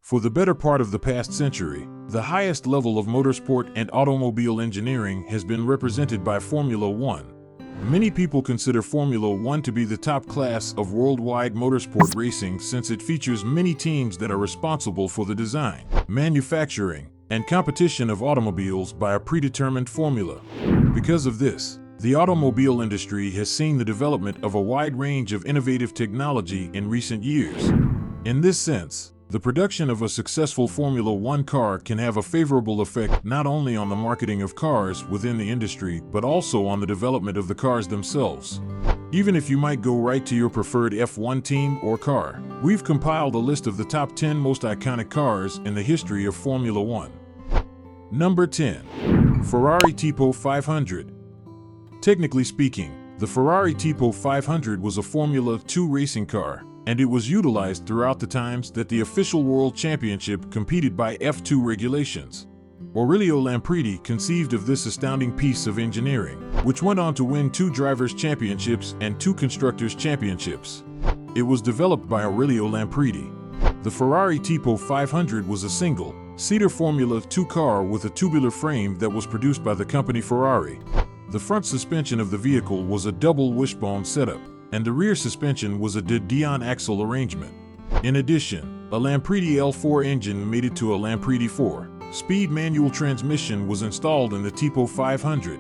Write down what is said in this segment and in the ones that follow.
For the better part of the past century, the highest level of motorsport and automobile engineering has been represented by Formula One. Many people consider Formula One to be the top class of worldwide motorsport racing since it features many teams that are responsible for the design, manufacturing, and competition of automobiles by a predetermined formula. Because of this, the automobile industry has seen the development of a wide range of innovative technology in recent years. In this sense, the production of a successful Formula One car can have a favorable effect not only on the marketing of cars within the industry, but also on the development of the cars themselves. Even if you might go right to your preferred F1 team or car, we've compiled a list of the top 10 most iconic cars in the history of Formula One. Number 10. Ferrari Tipo 500. Technically speaking, the Ferrari Tipo 500 was a Formula 2 racing car, and it was utilized throughout the times that the official World Championship competed by F2 regulations. Aurelio Lampredi conceived of this astounding piece of engineering, which went on to win 2 Drivers' Championships and 2 Constructors' Championships. It was developed by Aurelio Lampredi. The Ferrari Tipo 500 was a single-seater Formula 2 car with a tubular frame that was produced by the company Ferrari. The front suspension of the vehicle was a double wishbone setup, and the rear suspension was a de Dion axle arrangement. In addition, a Lampredi L4 engine mated to a Lampredi 4-speed manual transmission was installed in the Tipo 500.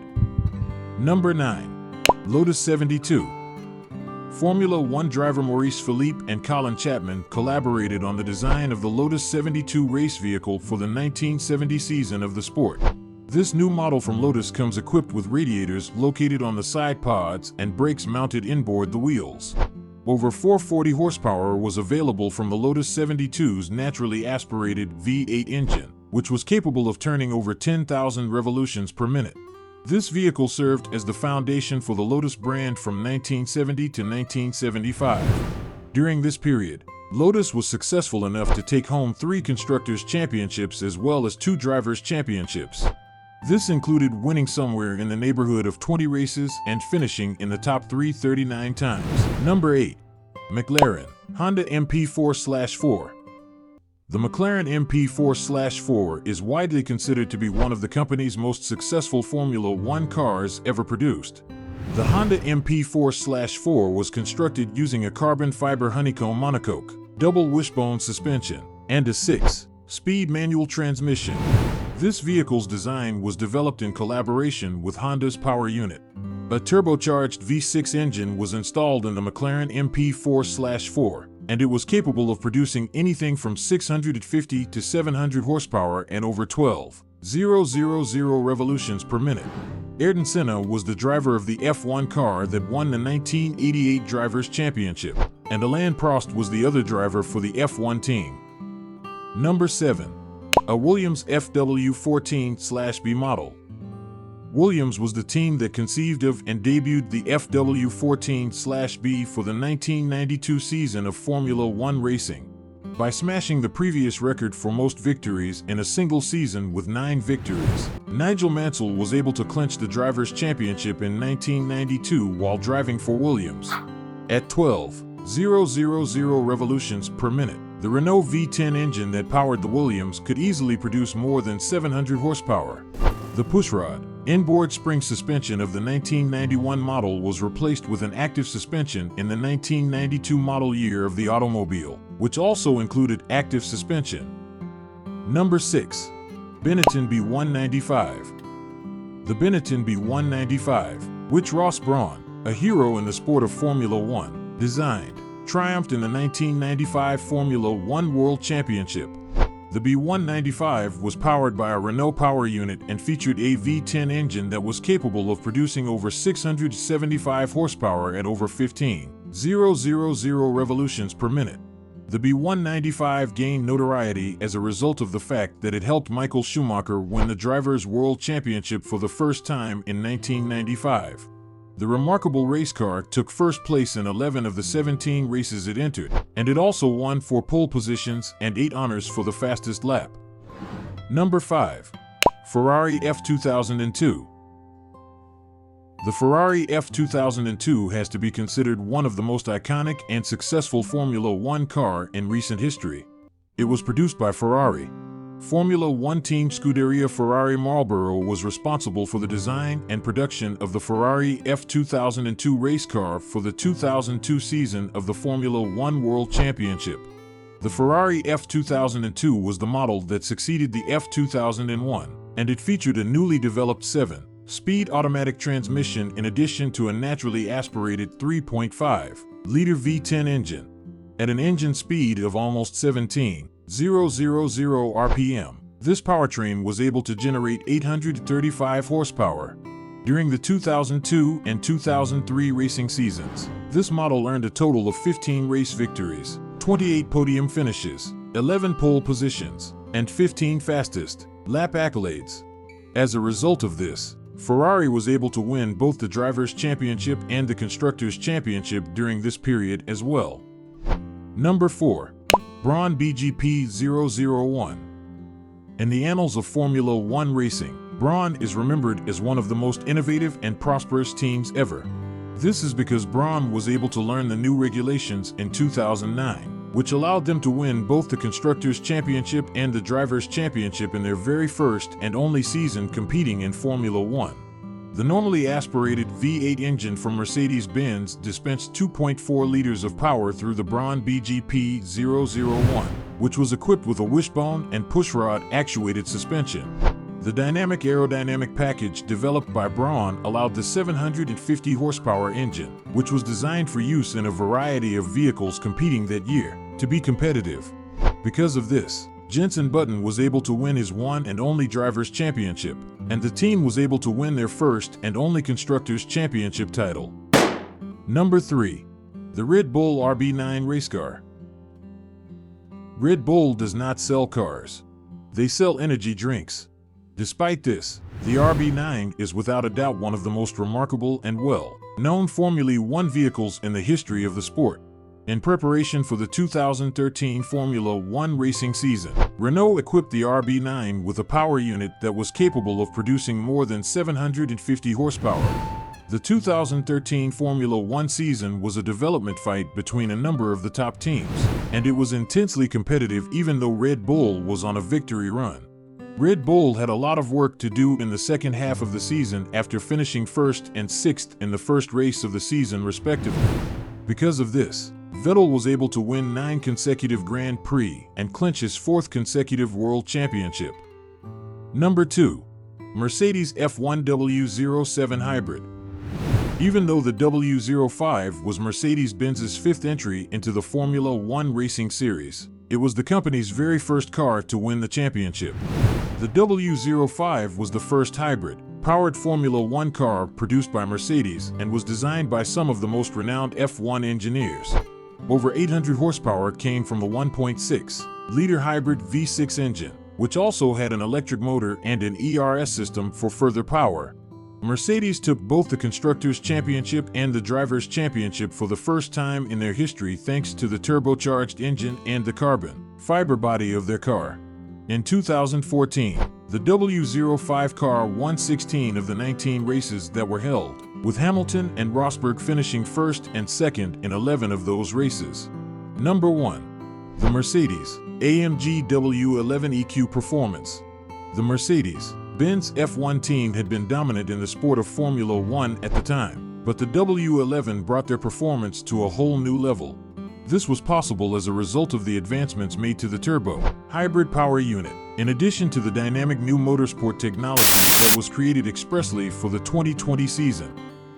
Number 9. Lotus 72. Formula One driver Maurice Philippe and Colin Chapman collaborated on the design of the Lotus 72 race vehicle for the 1970 season of the sport. This new model from Lotus comes equipped with radiators located on the side pods and brakes mounted inboard the wheels. Over 440 horsepower was available from the Lotus 72's naturally aspirated V8 engine, which was capable of turning over 10,000 revolutions per minute. This vehicle served as the foundation for the Lotus brand from 1970 to 1975. During this period, Lotus was successful enough to take home 3 Constructors' Championships as well as 2 Drivers' Championships. This included winning somewhere in the neighborhood of 20 races and finishing in the top 39 times. Number 8. McLaren-Honda MP4/4. The McLaren MP4/4 is widely considered to be one of the company's most successful Formula One cars ever produced. The Honda MP4/4 was constructed using a carbon fiber honeycomb monocoque, double wishbone suspension, and a 6-speed manual transmission. This vehicle's design was developed in collaboration with Honda's power unit. A turbocharged V6 engine was installed in the McLaren MP4/4, and it was capable of producing anything from 650 to 700 horsepower and over 12,000 revolutions per minute. Ayrton Senna was the driver of the F1 car that won the 1988 Drivers' Championship, and Alain Prost was the other driver for the F1 team. Number 7. A Williams FW14/B model. Williams was the team that conceived of and debuted the FW14/B for the 1992 season of Formula One racing. By smashing the previous record for most victories in a single season with 9 victories, Nigel Mansell was able to clinch the Drivers' Championship in 1992 while driving for Williams. At 12,000 revolutions per minute, the Renault V10 engine that powered the Williams could easily produce more than 700 horsepower. The pushrod, inboard spring suspension of the 1991 model was replaced with an active suspension in the 1992 model year of the automobile, which also included active suspension. Number 6. Benetton B195. The Benetton B195, which Ross Braun, a hero in the sport of Formula One, designed, triumphed in the 1995 Formula One World Championship. The B195 was powered by a Renault power unit and featured a V10 engine that was capable of producing over 675 horsepower at over 15,000 revolutions per minute. The B195 gained notoriety as a result of the fact that it helped Michael Schumacher win the Drivers' World Championship for the first time in 1995. The remarkable race car took first place in 11 of the 17 races it entered, and it also won 4 pole positions and 8 honors for the fastest lap. Number 5. Ferrari F2002. The Ferrari F2002 has to be considered one of the most iconic and successful Formula One car in recent history. It was produced by Ferrari. Formula One team Scuderia Ferrari Marlboro was responsible for the design and production of the Ferrari F2002 race car for the 2002 season of the Formula One World Championship. The Ferrari F2002 was the model that succeeded the F2001, and it featured a newly developed 7-speed automatic transmission in addition to a naturally aspirated 3.5-liter V10 engine. At an engine speed of almost 17,000 RPM, this powertrain was able to generate 835 horsepower. During the 2002 and 2003 racing seasons, this model earned a total of 15 race victories, 28 podium finishes, 11 pole positions, and 15 fastest lap accolades. As a result of this, Ferrari was able to win both the Drivers' Championship and the Constructors' Championship during this period as well. Number 4. Braun BGP001. In the annals of Formula One racing, Braun is remembered as one of the most innovative and prosperous teams ever. This is because Braun was able to learn the new regulations in 2009, which allowed them to win both the Constructors' Championship and the Drivers' Championship in their very first and only season competing in Formula One. The normally aspirated V8 engine from Mercedes-Benz dispensed 2.4 liters of power through the Braun BGP001, which was equipped with a wishbone and pushrod actuated suspension. The dynamic aerodynamic package developed by Braun allowed the 750 horsepower engine, which was designed for use in a variety of vehicles competing that year, to be competitive. Because of this, Jenson Button was able to win his one and only Drivers' Championship, and the team was able to win their first and only Constructors' Championship title. Number 3. The Red Bull RB9 race car. Red Bull does not sell cars. They sell energy drinks. Despite this, the RB9 is without a doubt one of the most remarkable and well-known Formula One vehicles in the history of the sport. In preparation for the 2013 Formula One racing season, Renault equipped the RB9 with a power unit that was capable of producing more than 750 horsepower. The 2013 Formula One season was a development fight between a number of the top teams, and it was intensely competitive even though Red Bull was on a victory run. Red Bull had a lot of work to do in the second half of the season after finishing first and sixth in the first race of the season respectively. Because of this, Vettel was able to win 9 consecutive Grand Prix and clinch his 4th consecutive World Championship. Number 2. Mercedes F2007 Hybrid. Even though the W05 was Mercedes-Benz's 5th entry into the Formula One racing series, it was the company's very first car to win the championship. The W05 was the first hybrid-powered Formula One car produced by Mercedes and was designed by some of the most renowned F1 engineers. Over 800 horsepower came from the 1.6-liter hybrid V6 engine, which also had an electric motor and an ERS system for further power. Mercedes took both the Constructors' Championship and the Drivers' Championship for the first time in their history thanks to the turbocharged engine and the carbon fiber body of their car. In 2014, the W05 car won 16 of the 19 races that were held, with Hamilton and Rosberg finishing first and second in 11 of those races. Number 1. The Mercedes AMG W11 EQ Performance. The Mercedes-Benz F1 team had been dominant in the sport of Formula One at the time, but the W11 brought their performance to a whole new level. This was possible as a result of the advancements made to the turbo hybrid power unit, in addition to the dynamic new motorsport technology that was created expressly for the 2020 season.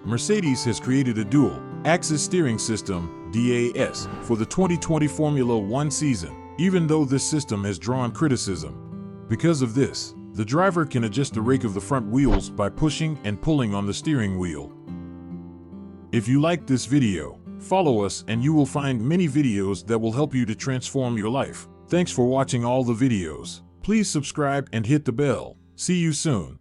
Mercedes has created a dual-axis steering system, DAS, for the 2020 Formula One season, even though this system has drawn criticism. Because of this, the driver can adjust the rake of the front wheels by pushing and pulling on the steering wheel. If you liked this video, follow us and you will find many videos that will help you to transform your life. Thanks for watching all the videos. Please subscribe and hit the bell. See you soon.